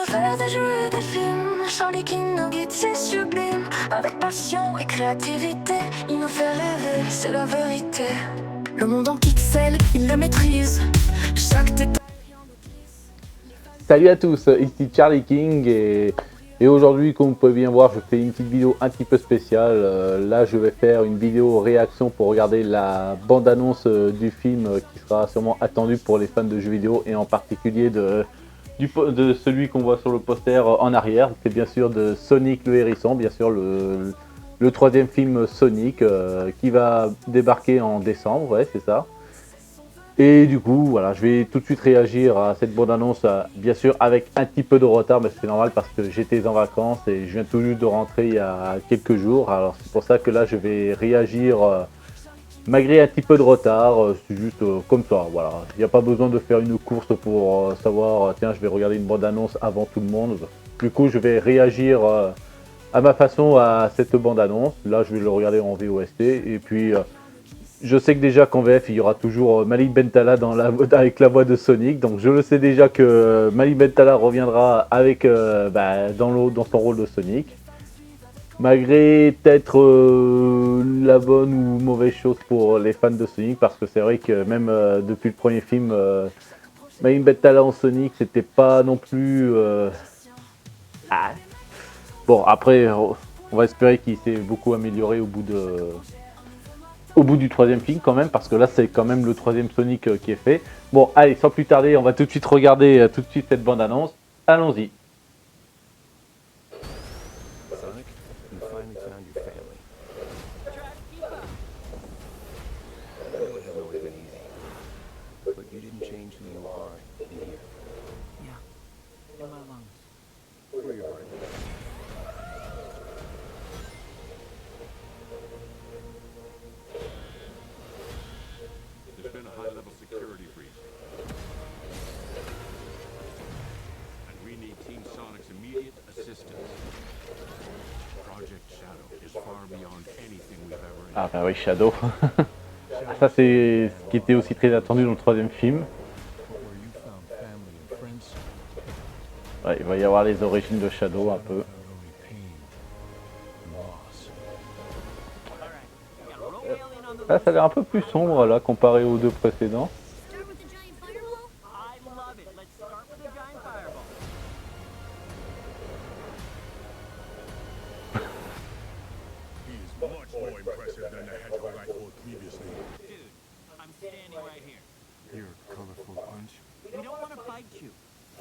faire des jeux et des films. Charlie King nous guide, c'est sublime. Avec passion et créativité, il nous fait rêver, c'est la vérité. Le monde en pixels, il le maîtrise. Chaque détail. Salut à tous, ici Charlie King et aujourd'hui, comme vous pouvez bien voir, je fais une petite vidéo un petit peu spéciale. Là, je vais faire une vidéo réaction pour regarder la bande-annonce du film qui sera sûrement attendu pour les fans de jeux vidéo et en particulier de celui qu'on voit sur le poster en arrière. C'est bien sûr de Sonic le Hérisson, bien sûr le troisième film Sonic qui va débarquer en décembre, ouais c'est ça. Et du coup, voilà, je vais tout de suite réagir à cette bande-annonce, bien sûr avec un petit peu de retard, mais c'est normal parce que j'étais en vacances et je viens tout juste de rentrer il y a quelques jours. Alors c'est pour ça que là, je vais réagir malgré un petit peu de retard, c'est juste comme ça, voilà. Il n'y a pas besoin de faire une course pour savoir, tiens, je vais regarder une bande-annonce avant tout le monde. Du coup, je vais réagir à ma façon à cette bande-annonce. Là, je vais le regarder en VOST et puis... je sais que déjà qu'en VF, il y aura toujours Malik Bentala avec la voix de Sonic. Donc je le sais déjà que Malik Bentala reviendra avec, dans son rôle de Sonic. Malgré peut-être la bonne ou mauvaise chose pour les fans de Sonic. Parce que c'est vrai que même depuis le premier film, Malik Bentala en Sonic, c'était pas non plus... Ah. Bon, après, on va espérer qu'il s'est beaucoup amélioré au bout du troisième film quand même, parce que là c'est quand même le troisième Sonic qui est fait. Bon allez, sans plus tarder, on va tout de suite regarder tout de suite cette bande annonce. Allons-y. Sonic, you finally found your family. I know it hasn't always been easy, but you didn't change who you are in here. Yeah, in my lungs. Or your heart. There's been a high-level security breach. And we need Team Sonic's immediate assistance. Project Shadow is far beyond anything we've ever Ah bah oui, Shadow. Ça c'est ce qui était aussi très attendu dans le troisième film. Where you found family and friends, Ouais, il va y avoir les origines de Shadow un peu. found only pain and loss. Là ça a l'air un peu plus sombre là comparé aux deux précédents. Start with the giant fireball? I love it. Let's start with the giant fireball. He is much more impressive than the hedgehog I fought previously. Dude, I'm standing right here. Your colorful punch. We don't want to fight you.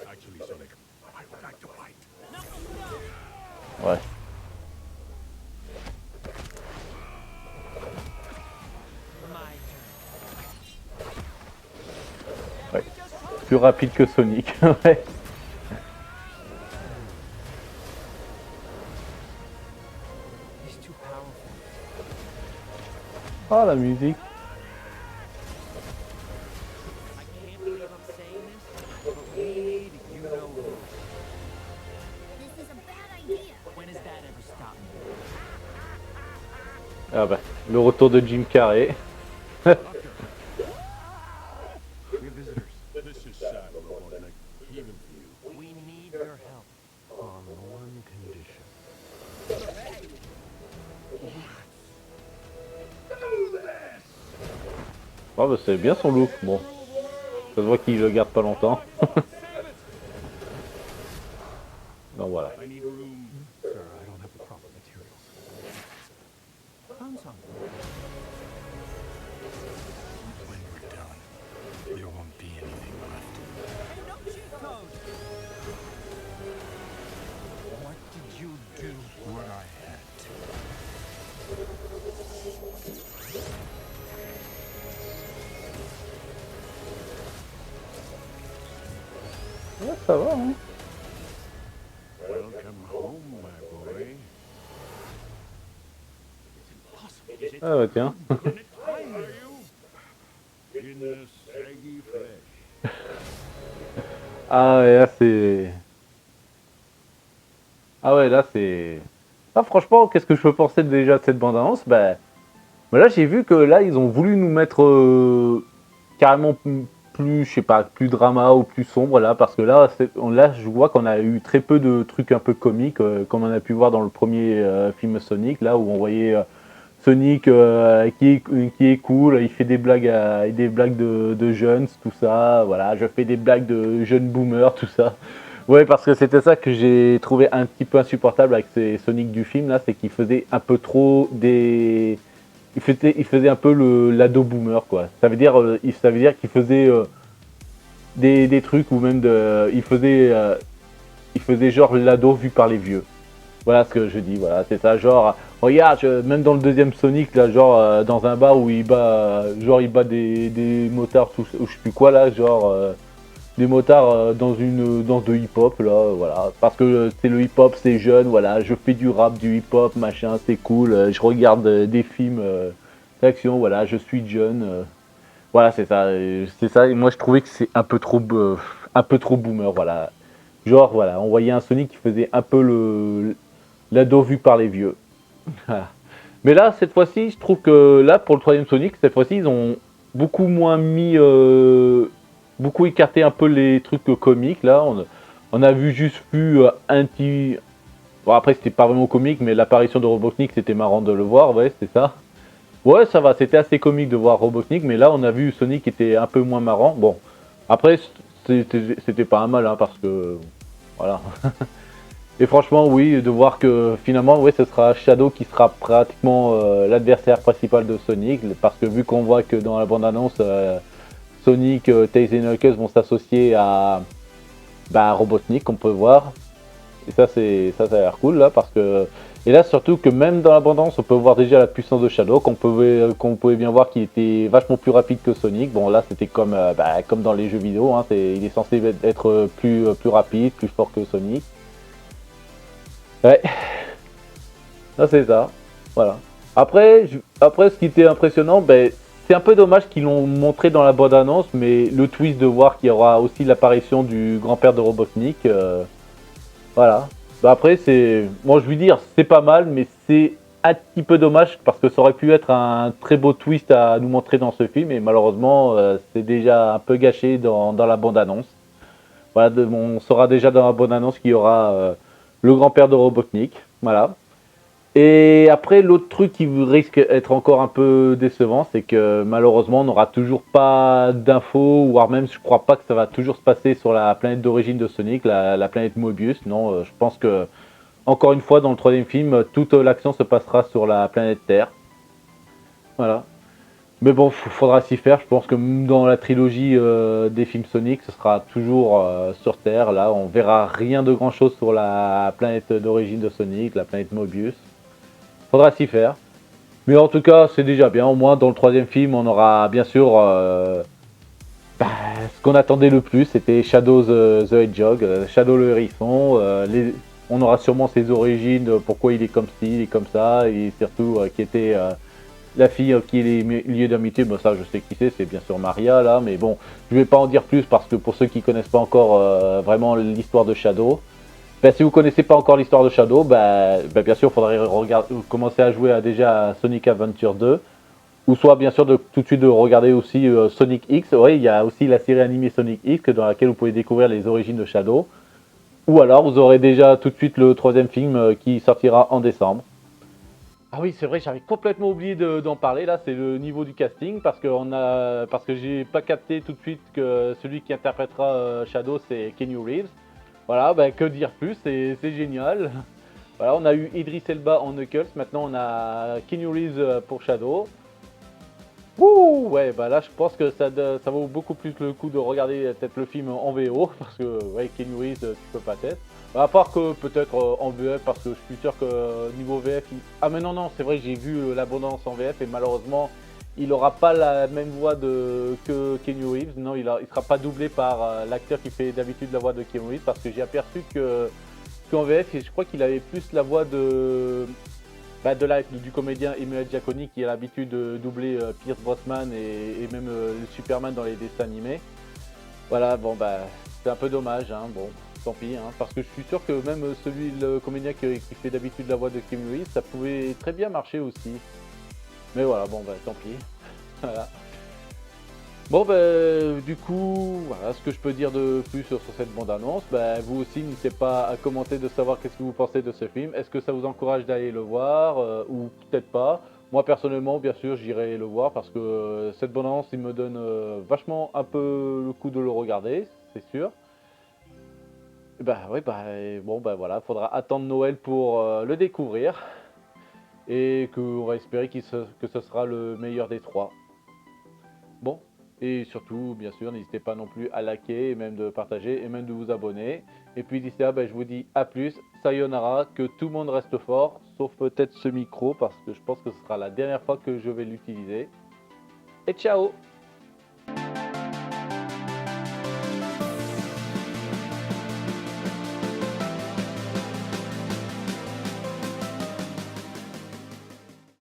Actually, Sonic, I would like to fight. Ouais. My turn. Ouais. Plus rapide que Sonic. Ouais. He's too powerful. Oh la musique. I can't believe I'm saying this, but we need you know who. This is a bad idea. When has that ever stopped me? Ah bah, le retour de Jim Carrey. We have visitors. This is sad, Robotnik, even for you. We need your help. On one condition. Oh bah c'est bien son look, bon. Ça se voit qu'il le garde pas longtemps. Donc voilà. I need room. Sir, I don't have the proper materials. Found something. When we're done, there won't be anything left. Hey, no cheat code. What did you do? What I had to. Ouais, ça va, hein. Welcome home, my boy. Ah bah tiens. How are you? In the saggy flesh. Ah ouais, là c'est... Ah ouais, là c'est... Ah franchement, qu'est-ce que je peux penser déjà de cette bande-annonce? Bah là j'ai vu que là ils ont voulu nous mettre carrément plus, je sais pas, plus drama ou plus sombre là, parce que là, là je vois qu'on a eu très peu de trucs un peu comiques, comme on a pu voir dans le premier film Sonic, là où on voyait Sonic qui est cool, il fait des blagues, de jeunes, tout ça, voilà, je fais des blagues de jeunes boomers, tout ça. Ouais, parce que c'était ça que j'ai trouvé un petit peu insupportable avec ces Sonic du film là, c'est qu'il faisait un peu trop des... il faisait un peu l'ado boomer quoi. Ça veut dire qu'il faisait des trucs ou même il faisait genre l'ado vu par les vieux. Voilà ce que je dis, voilà, c'est ça, genre, regarde, même dans le deuxième Sonic, là, genre, dans un bar où il bat des motards, ou je sais plus quoi, là, genre, des motards dans une danse de hip-hop, là, voilà, parce que c'est le hip-hop, c'est jeune, voilà, je fais du rap, du hip-hop, machin, c'est cool, je regarde des films d'action, voilà, je suis jeune, voilà, c'est ça, et moi je trouvais que c'est un peu trop boomer, voilà, genre, voilà, on voyait un Sonic qui faisait un peu l'ado vu par les vieux. Voilà. Mais là, cette fois-ci, je trouve que là, pour le troisième Sonic, cette fois-ci, ils ont beaucoup moins mis, beaucoup écarté un peu les trucs comiques. Là, on a juste vu un petit. Bon, après, c'était pas vraiment comique, mais l'apparition de Robotnik, c'était marrant de le voir, ouais, c'est ça. Ouais, ça va, c'était assez comique de voir Robotnik, mais là, on a vu Sonic qui était un peu moins marrant. Bon, après, c'était pas un mal, hein, parce que. Voilà. Et franchement, oui, de voir que finalement, oui, ce sera Shadow qui sera pratiquement l'adversaire principal de Sonic, parce que vu qu'on voit que dans la bande-annonce, Sonic, Tails et Knuckles vont s'associer à Robotnik, on peut voir. Et ça a l'air cool là, parce que et là surtout que même dans la bande-annonce, on peut voir déjà la puissance de Shadow, qu'on pouvait bien voir qu'il était vachement plus rapide que Sonic. Bon là, c'était comme dans les jeux vidéo, hein, il est censé être plus rapide, plus fort que Sonic. Ouais, ça c'est ça, voilà. Après, ce qui était impressionnant, c'est un peu dommage qu'ils l'ont montré dans la bande-annonce, mais le twist de voir qu'il y aura aussi l'apparition du grand-père de Robotnik, voilà. Après, bon, je veux dire, c'est pas mal, mais c'est un petit peu dommage parce que ça aurait pu être un très beau twist à nous montrer dans ce film, et malheureusement, c'est déjà un peu gâché dans la bande-annonce. Voilà, on saura déjà dans la bande-annonce qu'il y aura le grand-père de Robotnik, voilà. Et après, l'autre truc qui risque d'être encore un peu décevant, c'est que malheureusement, on n'aura toujours pas d'infos, voire même, je crois pas que ça va toujours se passer sur la planète d'origine de Sonic, la planète Mobius. Non, je pense que, encore une fois, dans le troisième film, toute l'action se passera sur la planète Terre. Voilà. Mais bon, faudra s'y faire. Je pense que dans la trilogie des films Sonic, ce sera toujours sur Terre. Là, on verra rien de grand chose sur la planète d'origine de Sonic, la planète Mobius. Faudra s'y faire. Mais en tout cas, c'est déjà bien. Au moins, dans le troisième film, on aura bien sûr ce qu'on attendait le plus. C'était Shadow the Hedgehog, Shadow le hérisson. On aura sûrement ses origines, pourquoi il est comme ci, il est comme ça, et surtout qui était la fille qui est liée d'amitié. Bon, ça, je sais qui c'est bien sûr Maria là. Mais bon, je vais pas en dire plus parce que pour ceux qui connaissent pas encore vraiment l'histoire de Shadow. Si vous connaissez pas encore l'histoire de Shadow, bien sûr, il faudrait commencer à jouer déjà à Sonic Adventure 2. Ou soit, bien sûr, tout de suite de regarder aussi Sonic X. Oui, il y a aussi la série animée Sonic X dans laquelle vous pouvez découvrir les origines de Shadow. Ou alors, vous aurez déjà tout de suite le troisième film qui sortira en décembre. Ah oui, c'est vrai, j'avais complètement oublié d'en parler. Là, c'est le niveau du casting parce que j'ai pas capté tout de suite que celui qui interprétera Shadow, c'est Keanu Reeves. Voilà, que dire plus, c'est génial. Voilà, on a eu Idris Elba en Knuckles, maintenant on a Keanu Reeves pour Shadow. Ouh, ouais, là je pense que ça vaut beaucoup plus le coup de regarder peut-être le film en VO, parce que ouais, Keanu Reeves, tu peux pas être. À part que peut-être en VF, parce que je suis sûr que niveau VF... Ah mais non, c'est vrai, j'ai vu l'abondance en VF et malheureusement... Il n'aura pas la même voix que Keanu Reeves. Non, il sera pas doublé par l'acteur qui fait d'habitude la voix de Keanu Reeves parce que j'ai aperçu qu'en VF, je crois qu'il avait plus la voix du comédien Emmanuel Giacchini qui a l'habitude de doubler Pierce Brosnan et même le Superman dans les dessins animés. Voilà, c'est un peu dommage, hein, bon, tant pis, hein, parce que je suis sûr que même le comédien qui fait d'habitude la voix de Keanu Reeves, ça pouvait très bien marcher aussi. Mais voilà, tant pis. Voilà. Bon ben du coup, voilà ce que je peux dire de plus sur cette bande-annonce. Ben, vous aussi n'hésitez pas à commenter de savoir qu'est-ce que vous pensez de ce film. Est-ce que ça vous encourage d'aller le voir ou peut-être pas. Moi personnellement, bien sûr, j'irai le voir parce que cette bande-annonce, il me donne vachement un peu le coup de le regarder, c'est sûr. Bah oui, bah bon ben voilà, faudra attendre Noël pour le découvrir et qu'on va espérer que ce sera le meilleur des trois. Bon, et surtout, bien sûr, n'hésitez pas non plus à liker, et même de partager, et même de vous abonner. Et puis d'ici là, ben, je vous dis à plus, sayonara, que tout le monde reste fort, sauf peut-être ce micro, parce que je pense que ce sera la dernière fois que je vais l'utiliser. Et ciao!